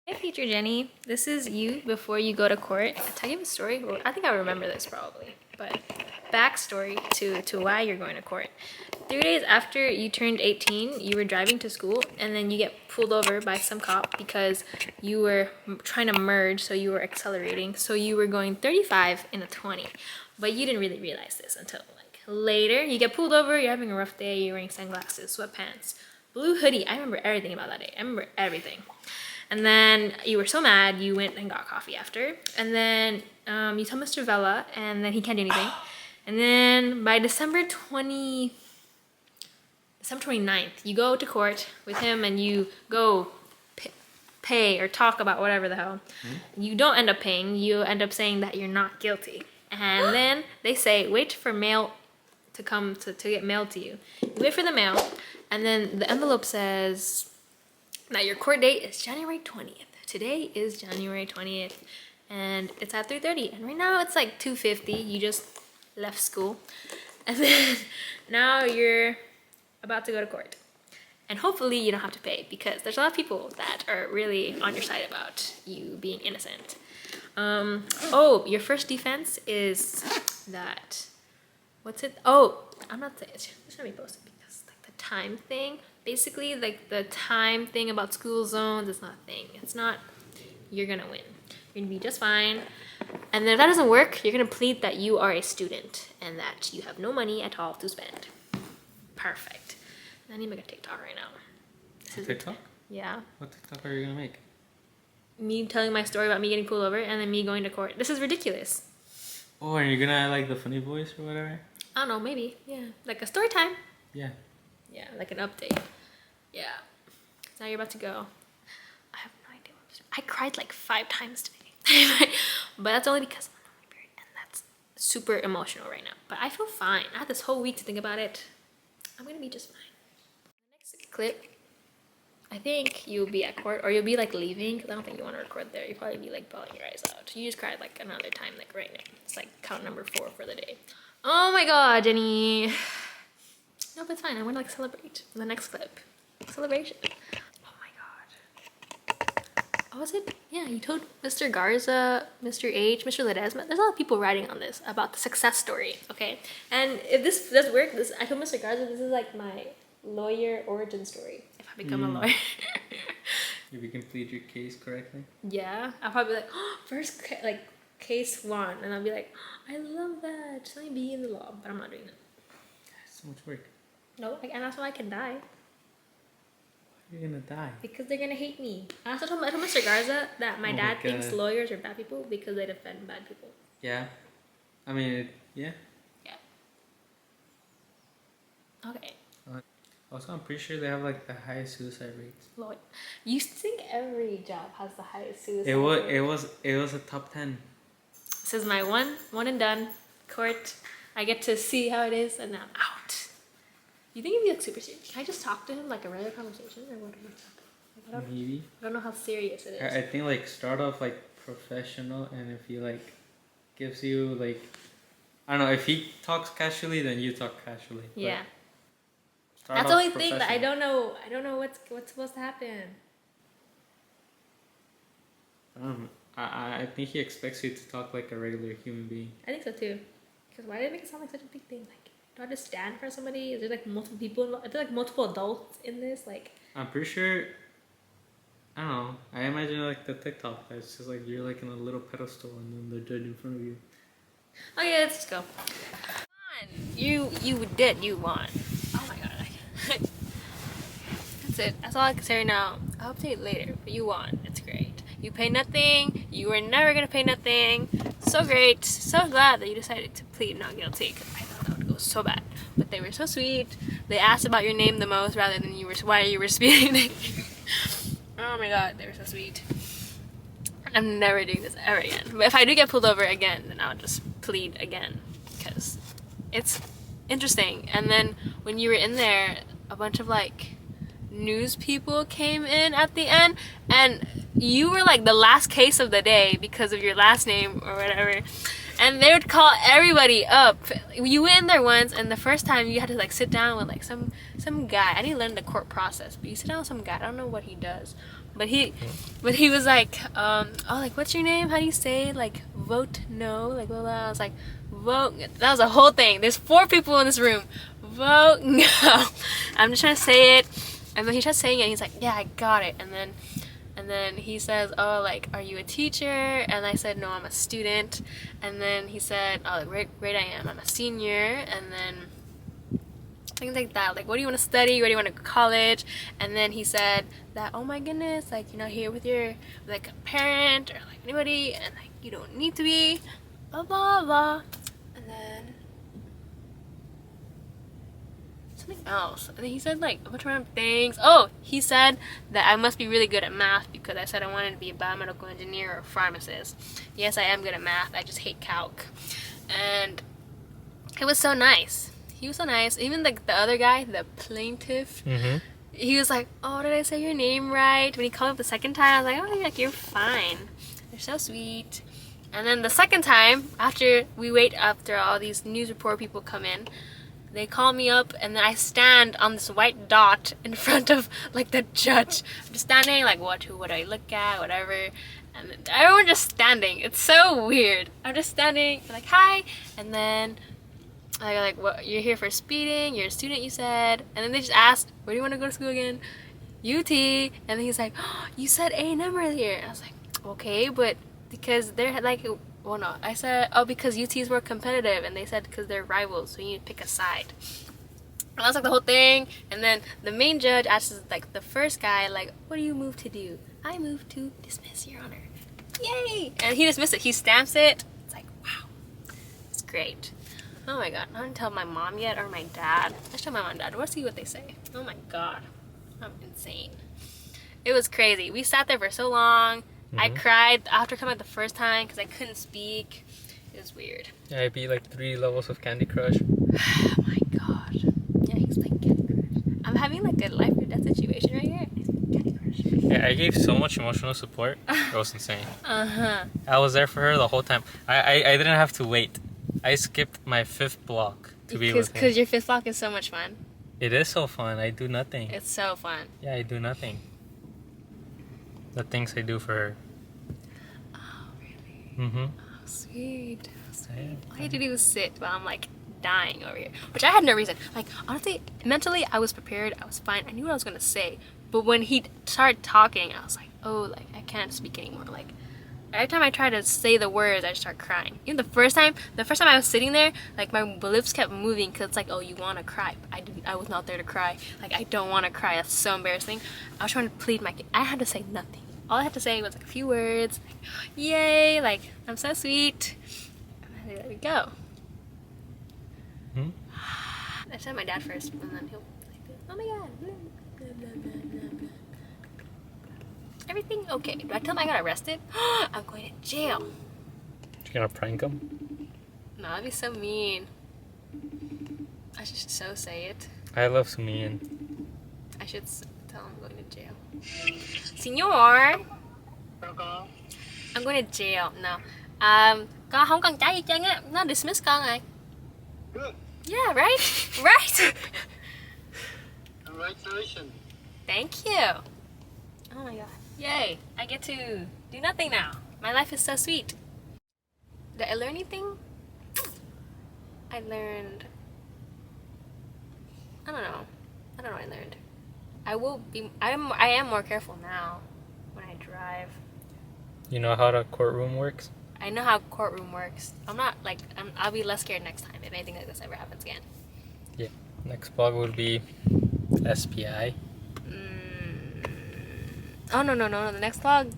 Hey, Teacher Jenny. This is you before you go to court. I'll tell you a story. Well, I think I remember this probably, but backstory to why you're going to court. 3 days after you turned 18, you were driving to school, and then you get pulled over by some cop because you were trying to merge, so you were accelerating. So you were going 35 in a 20, but you didn't really realize this until like later. You get pulled over, you're having a rough day, you're wearing sunglasses, sweatpants, blue hoodie. I remember everything about that day. I remember everything. And then you were so mad, you went and got coffee after. And then you tell Mr. Vella, and then he can't do anything. And then by December 29th, you go to court with him and you go pay or talk about whatever the hell. You don't end up paying, you end up saying that you're not guilty. And then they say, wait for mail to come to get mailed to you. You wait for the mail, and then the envelope says, now your court date is January 20th. Today is January 20th and it's at 3:30, and right now it's like 2:50. You just left school, and then now you're about to go to court, and hopefully you don't have to pay because there's a lot of people that are really on your side about you being innocent. Oh, your first defense is that, what's it? Oh, I'm not saying it's gonna be posted because like the time thing. Basically, like the time thing about school zones, it's not a thing. It's not, you're gonna win. You're gonna be just fine. And then if that doesn't work, you're gonna plead that you are a student and that you have no money at all to spend. Perfect. I need to make a TikTok right now. TikTok? Yeah. What TikTok are you gonna make? Me telling my story about me getting pulled over and then me going to court. This is ridiculous. Oh, and you're gonna add like the funny voice or whatever? I don't know, maybe. Yeah. Like a story time. Yeah. Yeah, like an update. Yeah. Now you're about to go. I have no idea what to do. I cried like 5 times today. But that's only because I'm on my period, and that's super emotional right now. But I feel fine. I had this whole week to think about it. I'm gonna be just fine. Next clip, I think you'll be at court, or you'll be like leaving, because I don't think you want to record there. You'll probably be like bawling your eyes out. You just cried like another time, like right now. It's like count number 4 for the day. Oh my god, Jenny. No, but it's fine. I want to like celebrate. The next clip. Celebration. Oh my god. What was it? Yeah, you told Mr. Garza, Mr. H, Mr. Ledesma. There's a lot of people writing on this about the success story, okay? And if this does work, I told Mr. Garza this is like my lawyer origin story. If I become a lawyer. If you can plead your case correctly. Yeah, I'll probably be like, oh, first like case 1, and I'll be like, oh, I love that. Just let me be in the law, but I'm not doing that. That's so much work. No, and that's why I can die. Why are you gonna die? Because they're gonna hate me. I also told Mr. Garza that my dad thinks lawyers are bad people because they defend bad people. Yeah. I mean, yeah. Yeah. Okay. Also, I'm pretty sure they have like the highest suicide rates. Lawyer. You think every job has the highest suicide rate? It was a top 10. This is my one and done court. I get to see how it is, and then I'm out. You think he'd be like super serious? Can I just talk to him like a regular conversation, or what? Maybe. I don't know how serious it is. I think like start off like professional, and if he like gives you like, I don't know, if he talks casually, then you talk casually. Yeah. That's the only thing that I don't know. I don't know what's supposed to happen. I think he expects you to talk like a regular human being. I think so too. Because why did it make it sound like such a big thing? Like, do I have to stand for somebody? Is there like multiple people involved? Are there like multiple adults in this? Like, I'm pretty sure. I don't know. I imagine like the TikTok. It's just like you're like in a little pedestal, and then the judge in front of you. okay, let's just go. Come on. You did. You won. Oh my god. That's it. That's all I can say right now. I'll update later, but you won. It's great. You pay nothing. You were never gonna pay nothing. So great. So glad that you decided to plead not guilty, because I thought that would go so bad. But they were so sweet. They asked about your name the most rather than why you were speeding. Oh my god, they were so sweet. I'm never doing this ever again. But if I do get pulled over again, then I'll just plead again, because it's interesting. And then when you were in there, a bunch of like news people came in at the end, and you were like the last case of the day because of your last name or whatever, and they would call everybody up. You went in there once, and the first time you had to like sit down with like some guy. I didn't learn the court process, but you sit down with some guy. I don't know what he does, But he was like, oh, like, what's your name? How do you say it? Like, vote no, like, blah, blah. I was like, vote. That was a whole thing. There's 4 people in this room. Vote no. I'm just trying to say it, and then he starts saying it. And he's like, yeah, I got it. And then he says, oh, like, are you a teacher? And I said, no, I'm a student. And then he said, oh, great I am. I'm a senior. And then things like that, like, what do you want to study, where do you want to go to college? And then he said that, oh my goodness, like, you're not here with your, like, a parent or like anybody, and like, you don't need to be, blah blah blah. And then something else, and then he said like a bunch of random things. Oh, he said that I must be really good at math because I said I wanted to be a biomedical engineer or a pharmacist. Yes, I am good at math, I just hate calc. And it was so nice. He was so nice. Even the other guy, the plaintiff, he was like, oh, did I say your name right? When he called up the second time, I was like, oh, like, you're fine. You're so sweet. And then the second time, after all these news report people come in, they call me up, and then I stand on this white dot in front of, like, the judge. I'm just standing, like, what do I look at, whatever. And everyone just standing. It's so weird. I'm just standing, like, hi, and then like, what, you're here for speeding, you're a student, you said. And then they just asked, where do you want to go to school again? UT. And then he's like, oh, you said A&M earlier. And I was like, okay, but because they're like, well, no, I said, oh, because UT is more competitive. And they said because they're rivals, so you need to pick a side. And that was like the whole thing. And then the main judge asks, like, the first guy, like, what do you move to do? I move to dismiss, Your Honor. Yay! And he dismissed it. He stamps it. It's like, wow, it's great. Oh my god, I haven't told my mom yet or my dad. I should tell my mom and dad. Let's see what they say. Oh my god, I'm insane. It was crazy. We sat there for so long. I cried after coming out the first time because I couldn't speak. It was weird. Yeah, I beat like 3 levels of Candy Crush. Oh my god. Yeah, he's like Candy Crush. I'm having like a life or death situation right here. Candy Crush. Yeah, I gave so much emotional support. It was insane. I was there for her the whole time. I didn't have to wait. I skipped my 5th block to be with him. Because your 5th block is so much fun. It is so fun. I do nothing. It's so fun. Yeah, I do nothing. The things I do for her. Oh, really? Oh, sweet. Yeah. All I had to do was sit while I'm like dying over here. Which I had no reason. Like, honestly, mentally, I was prepared. I was fine. I knew what I was going to say. But when he started talking, I was like, oh, like, I can't speak anymore. Like, every time I try to say the words, I just start crying. Even the first time I was sitting there, like, my lips kept moving because it's like, oh, you want to cry. I was not there to cry. Like, I don't want to cry. That's so embarrassing. I was trying to plead my case. I had to say nothing. All I had to say was like a few words. Like, yay, like, I'm so sweet. And then there we go. I said my dad first, and then he'll like, oh my god. Blah, blah, blah, blah, blah. Everything okay. Do I tell him I got arrested? I'm going to jail. You're gonna prank him? No, that'd be so mean. I should so say it. I love Sumian. I should tell him I'm going to jail. Senor! I'm going to jail. No. Con không cần trả gì trơn á. Nó dismiss con rồi. Good. Yeah, right? Right? Congratulations. Thank you. Oh my god. Yay. I get to do nothing now. My life is so sweet. Did I learn anything? I learned... I don't know what I learned. I am more careful now when I drive. You know how the courtroom works? I know how courtroom works. I'm not like, I'll be less scared next time if anything like this ever happens again. Yeah. Next blog will be SPI. Oh, no. The next vlog.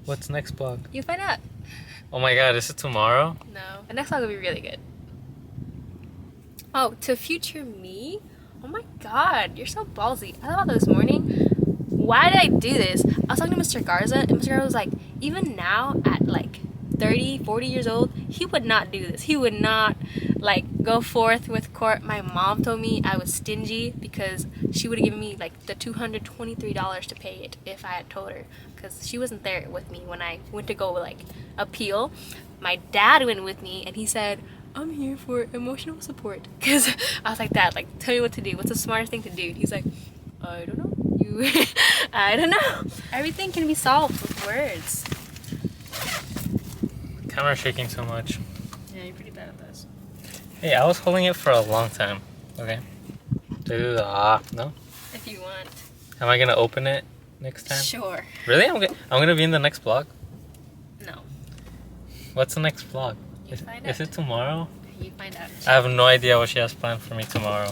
What's next blog? You find out. Oh my god, is it tomorrow? No. The next vlog will be really good. Oh, to future me? Oh my god, you're so ballsy. I thought about that this morning. Why did I do this? I was talking to Mr. Garza, and Mr. Garza was like, even now at like 30, 40 years old, he would not do this. He would not like go forth with court. My mom told me I was stingy because she would have given me like the $223 to pay it if I had told her, because she wasn't there with me when I went to go like appeal. My dad went with me and he said, I'm here for emotional support, because I was like, Dad, like, tell me what to do. What's the smartest thing to do? And he's like, I don't know. You you. I don't know. Everything can be solved with words. Camera's shaking so much. Yeah, you're pretty bad at this. Hey, I was holding it for a long time. Okay. Do I do the no? If you want. Am I gonna open it next time? Sure. Really? I'm gonna be in the next vlog? No. What's the next vlog? You find Is out. it tomorrow? You find out. I have no idea what she has planned for me tomorrow.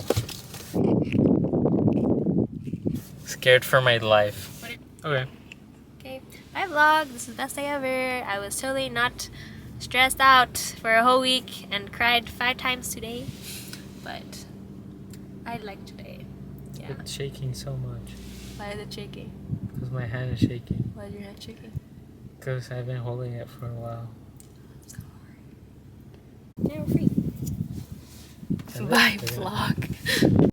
Scared for my life. Okay. Okay. Bye vlog. This is the best day ever. I was totally not stressed out for a whole week and cried 5 times today. But I like today. Yeah. It's shaking so much. Why is it shaking? Because my hand is shaking. Why is your hand shaking? Because I've been holding it for a while. Yeah, we're free. And Bye this- vlog.